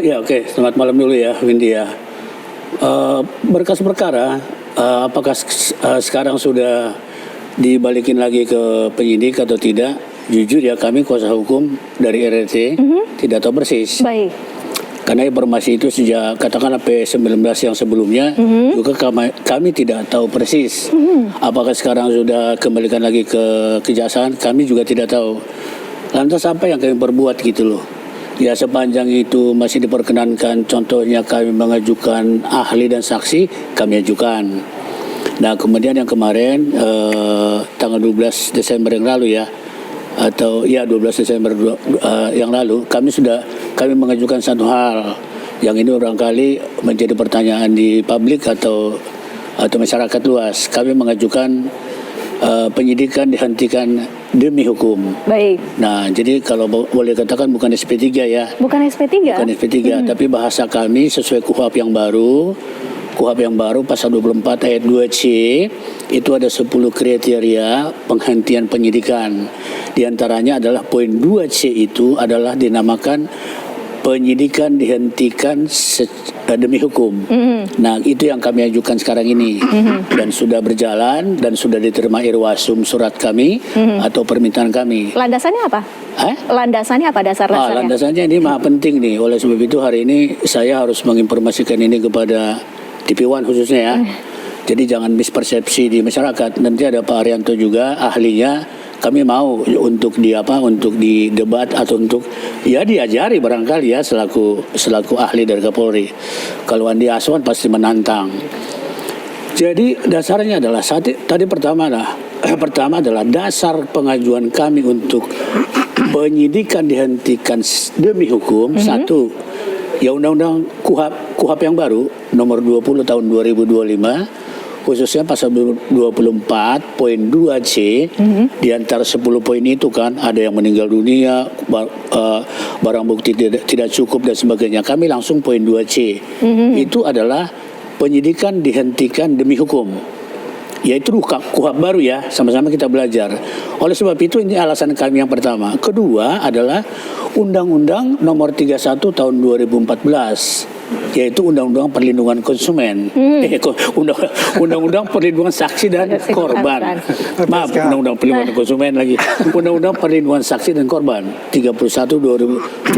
Ya oke, selamat malam dulu ya Windy ya. Berkas perkara, apakah sekarang sudah dibalikin lagi ke penyidik atau tidak? Jujur ya, kami kuasa hukum dari RRT tidak tahu persis. Baik. Karena informasi itu sejak katakanlah P19 yang sebelumnya juga kami tidak tahu persis. Apakah sekarang sudah kembalikan lagi ke kejaksaan? Kami juga tidak tahu. Lantas apa yang kami perbuat gitu loh? Ya sepanjang itu masih diperkenankan, contohnya kami mengajukan ahli dan saksi, kami ajukan. Nah kemudian yang kemarin tanggal 12 Desember yang lalu ya, atau ya 12 Desember yang lalu, kami mengajukan satu hal yang ini barangkali menjadi pertanyaan di publik atau masyarakat luas. Kami mengajukan penyidikan dihentikan demi hukum. Baik. Nah, jadi kalau boleh katakan bukan SP3 ya. Bukan SP3? Bukan SP3, tapi bahasa kami sesuai KUHP yang baru. KUHP yang baru pasal 24 ayat 2C itu ada 10 kriteria penghentian penyidikan. Di antaranya adalah poin 2C itu adalah dinamakan penyidikan dihentikan demi hukum. Nah, itu yang kami ajukan sekarang ini. Dan sudah berjalan dan sudah diterima Irwasum surat kami atau permintaan kami. Landasannya apa? Landasannya apa dasar-dasarnya? Landasannya ini maha penting nih. Oleh sebab itu hari ini saya harus menginformasikan ini kepada TV1 khususnya ya. Jadi jangan mispersepsi di masyarakat. Nanti ada Pak Arianto juga ahlinya. Kami mau untuk didebat atau untuk ya diajari barangkali ya selaku ahli dari Kapolri. Kalau Andi Aswan pasti menantang. Jadi dasarnya adalah pertama adalah dasar pengajuan kami untuk penyidikan dihentikan demi hukum. Satu, ya undang-undang KUHP yang baru nomor 20 tahun 2025 khususnya pasal 24 poin 2C di antara 10 poin itu kan ada yang meninggal dunia, barang bukti tidak cukup dan sebagainya. Kami langsung poin 2C itu adalah penyidikan dihentikan demi hukum, yaitu KUHP baru ya, sama-sama kita belajar. Oleh sebab itu ini alasan kami yang pertama. Kedua adalah Undang-Undang nomor 31 tahun 2014 yaitu Undang-Undang Perlindungan Konsumen. Undang-Undang Perlindungan Saksi dan Korban. Maaf, Undang-Undang Perlindungan Konsumen lagi. Undang-Undang Perlindungan Saksi dan Korban 31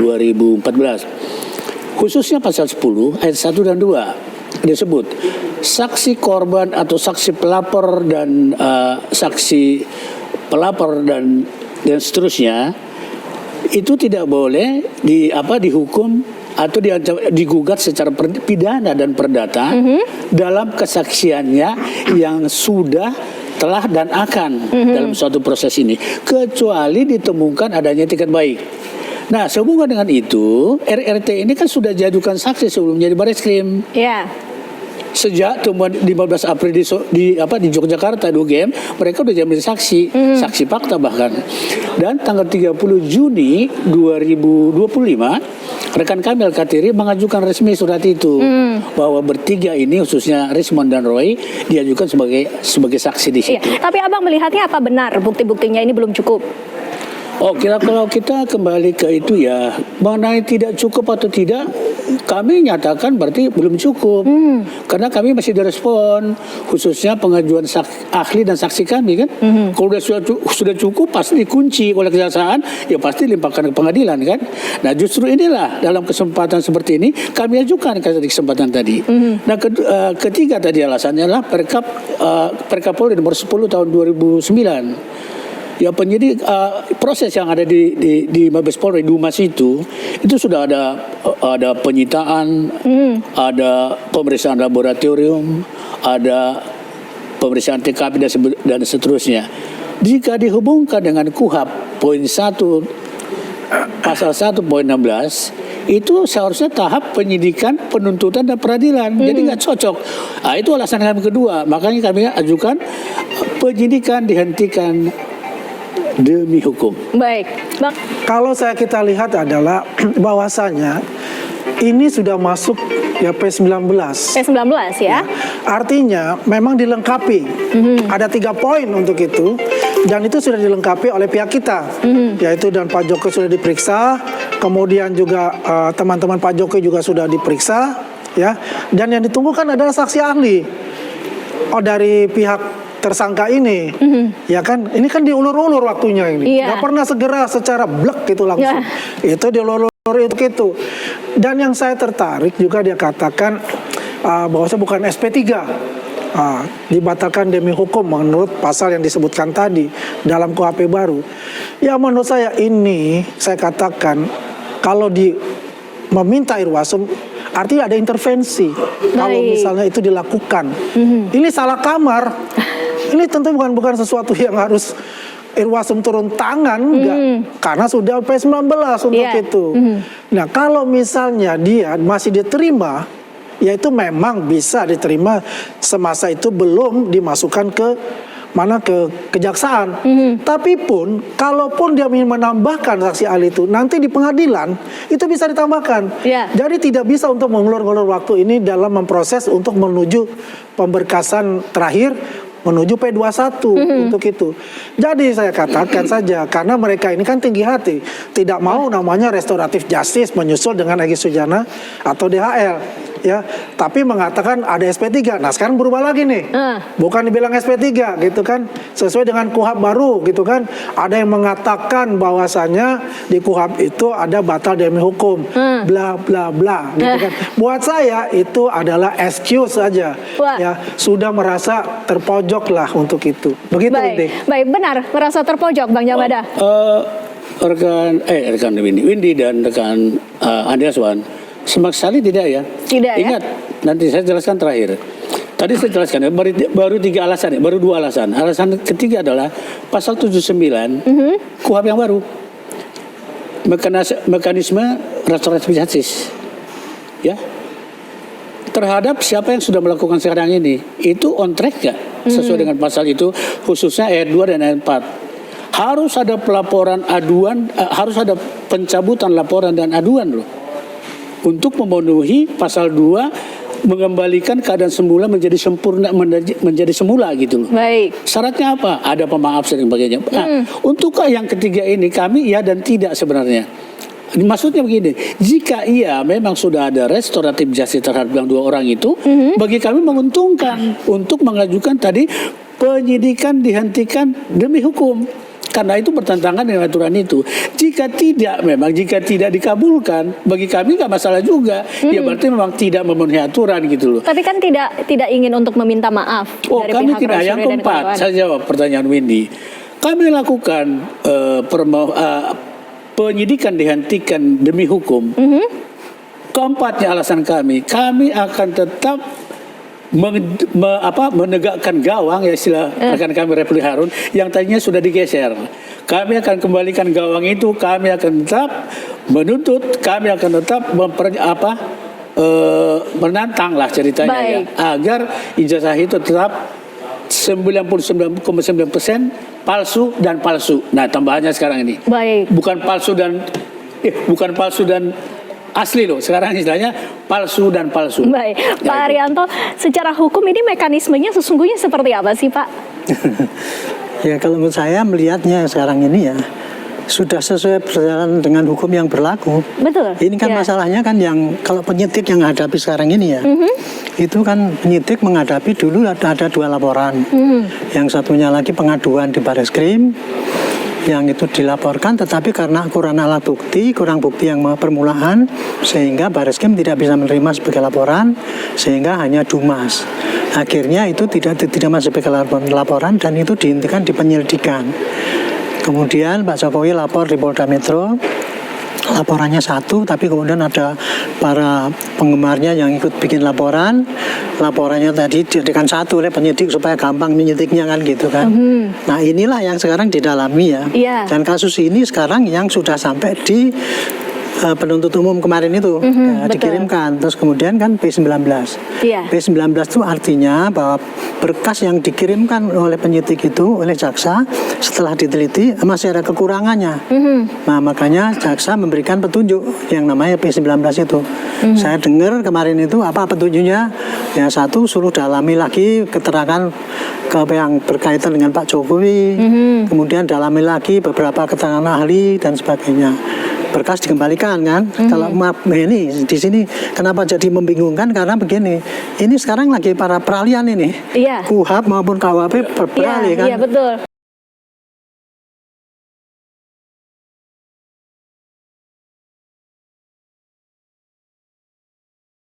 2014. Khususnya pasal 10 ayat 1 dan 2 disebut saksi korban atau saksi pelapor dan saksi pelapor dan seterusnya itu tidak boleh dihukum atau digugat secara pidana dan perdata dalam kesaksiannya yang sudah, telah dan akan dalam suatu proses ini, kecuali ditemukan adanya etikat baik. Nah, sehubungan dengan itu, RRT ini kan sudah diajukan saksi sebelumnya di Bareskrim. Iya. Sejak temuan 15 April di Yogyakarta di UGM, mereka udah jadi saksi fakta bahkan. Dan tanggal 30 Juni 2025 rekan kami Al-Katiri mengajukan resmi surat itu bahwa bertiga ini khususnya Rismond dan Roy diajukan sebagai saksi di situ. Iya. Tapi Abang melihatnya apa benar bukti-buktinya ini belum cukup? Kalau kita kembali ke itu ya, mengenai tidak cukup atau tidak, kami nyatakan berarti belum cukup. Karena kami masih direspon, khususnya pengajuan ahli dan saksi kami kan. Kalau sudah cukup pasti dikunci oleh kejaksaan, ya pasti limpahkan ke pengadilan kan. Nah justru inilah dalam kesempatan seperti ini kami ajukan kesempatan tadi. Nah ketiga tadi alasannya adalah Perkapolri nomor 10 tahun 2009. Ya penyidik proses yang ada di Mabes Polri Dumas itu sudah ada penyitaan, ada pemeriksaan laboratorium, ada pemeriksaan TKP dan seterusnya. Jika dihubungkan dengan KUHP poin 1 pasal 1 poin 16 itu seharusnya tahap penyidikan, penuntutan dan peradilan. Jadi nggak cocok. Nah, itu alasan kami kedua. Makanya kami ajukan penyidikan dihentikan demi hukum. Baik, Bang. Kalau kita lihat adalah bahwasanya ini sudah masuk ya P19. P19 ya. Artinya memang dilengkapi. Ada 3 poin untuk itu dan itu sudah dilengkapi oleh pihak kita. Yaitu dan Pak Joko sudah diperiksa kemudian juga teman-teman Pak Jokowi juga sudah diperiksa, ya. Dan yang ditunggu kan adalah saksi ahli. Dari pihak tersangka ini, ya kan? Ini kan diulur-ulur waktunya ini. Nggak pernah segera secara blek gitu langsung. Itu diulur-ulur itu. Dan yang saya tertarik juga dia katakan bahwasanya bukan SP3. Dibatalkan demi hukum menurut pasal yang disebutkan tadi dalam KUHP baru. Ya menurut saya ini, saya katakan kalau meminta Irwasum artinya ada intervensi. Kalau misalnya itu dilakukan, ini salah kamar. Ini tentu bukan sesuatu yang harus Irwasum turun tangan, enggak, karena sudah P19 untuk itu. Nah kalau misalnya dia masih diterima, yaitu memang bisa diterima semasa itu belum dimasukkan ke kejaksaan. Tapi pun kalaupun dia ingin menambahkan saksi ahli itu nanti di pengadilan itu bisa ditambahkan. Jadi tidak bisa untuk mengulur-ulur waktu ini dalam memproses untuk menuju pemberkasan terakhir menuju P21 untuk itu. Jadi saya katakan saja karena mereka ini kan tinggi hati, tidak mau namanya restoratif justice menyusul dengan Egy Sujana atau DHL. Ya, tapi mengatakan ada SP3. Nah, sekarang berubah lagi nih. Bukan dibilang SP3 gitu kan. Sesuai dengan KUHP baru gitu kan. Ada yang mengatakan bahwasanya di KUHP itu ada batal demi hukum. Bla bla bla gitu kan. Buat saya itu adalah excuse saja. Ya, sudah merasa terpojok lah untuk itu. Begitu, Baik, benar merasa terpojok Bang Jamada. Rekan Windy dan rekan Andi Aswan, sama sekali tidak ya. Ingat, nanti saya jelaskan terakhir. Tadi saya jelaskan baru 3 alasan, baru 2 alasan. Alasan ketiga adalah pasal 79 KUHP yang baru. Mekanisme restoratif justice. Ya. Terhadap siapa yang sudah melakukan sekarang ini, itu on track gak? Sesuai dengan pasal itu, khususnya ayat 2 dan ayat 4. Harus ada pelaporan aduan, harus ada pencabutan laporan dan aduan loh. Untuk memenuhi pasal 2 mengembalikan keadaan semula menjadi sempurna, menjadi semula gitu loh. Baik. Syaratnya apa? Ada pemaaf dan sebagainya. Nah, untuk yang ketiga ini kami iya dan tidak sebenarnya. Maksudnya begini, jika iya memang sudah ada restoratif justice terhadap yang 2 orang itu, bagi kami menguntungkan untuk mengajukan tadi penyidikan dihentikan demi hukum. Karena itu bertentangan dengan aturan itu. Jika tidak dikabulkan, bagi kami nggak masalah juga. Ya berarti memang tidak memenuhi aturan gitu loh. Tapi kan tidak ingin untuk meminta maaf. Dari kami pihak tidak. Yang keempat, saya jawab pertanyaan Windy. Kami lakukan penyidikan dihentikan demi hukum. Keempatnya alasan kami akan tetap menegakkan gawang, ya istilah rekan kami Refli Harun yang tadinya sudah digeser. Kami akan kembalikan gawang itu, kami akan tetap menuntut, kami akan tetap menantang lah ceritanya ya, agar ijazah itu tetap 99,9% palsu dan palsu. Nah, tambahannya sekarang ini. Bukan palsu dan asli loh, sekarang istilahnya palsu dan palsu. Baik, Pak Haryanto, secara hukum ini mekanismenya sesungguhnya seperti apa sih Pak? Ya kalau menurut saya melihatnya sekarang ini ya sudah sesuai berjalan dengan hukum yang berlaku. Betul. Ini kan masalahnya kan yang kalau penyidik yang hadapi sekarang ini ya, itu kan penyidik menghadapi dulu ada 2 laporan. Yang satunya lagi pengaduan di Bareskrim, yang itu dilaporkan tetapi karena kurang alat bukti, kurang bukti yang permulaan, sehingga Bareskrim tidak bisa menerima sebagai laporan, sehingga hanya dumas. Akhirnya itu tidak masuk sebagai laporan dan itu dihentikan di penyelidikan. Kemudian Pak Jokowi lapor di Polda Metro, laporannya 1, tapi kemudian ada para penggemarnya yang ikut bikin laporannya tadi dijadikan 1 oleh penyidik supaya gampang menyidiknya kan gitu kan. Nah inilah yang sekarang didalami ya. Dan kasus ini sekarang yang sudah sampai di penuntut umum kemarin itu dikirimkan, terus kemudian kan P19. P19 itu artinya bahwa berkas yang dikirimkan oleh penyidik itu oleh jaksa setelah diteliti masih ada kekurangannya. Nah makanya jaksa memberikan petunjuk yang namanya P19 itu. Saya dengar kemarin itu apa petunjuknya? Ya 1, suruh dalami lagi keterangan yang berkaitan dengan Pak Jokowi, kemudian dalami lagi beberapa keterangan ahli dan sebagainya. berkas dikembalikan kan. Kalau maaf ini di sini kenapa jadi membingungkan karena begini. Ini sekarang lagi para peralihan ini. Iya. KUHP maupun KUHP beralih kan. Iya, betul.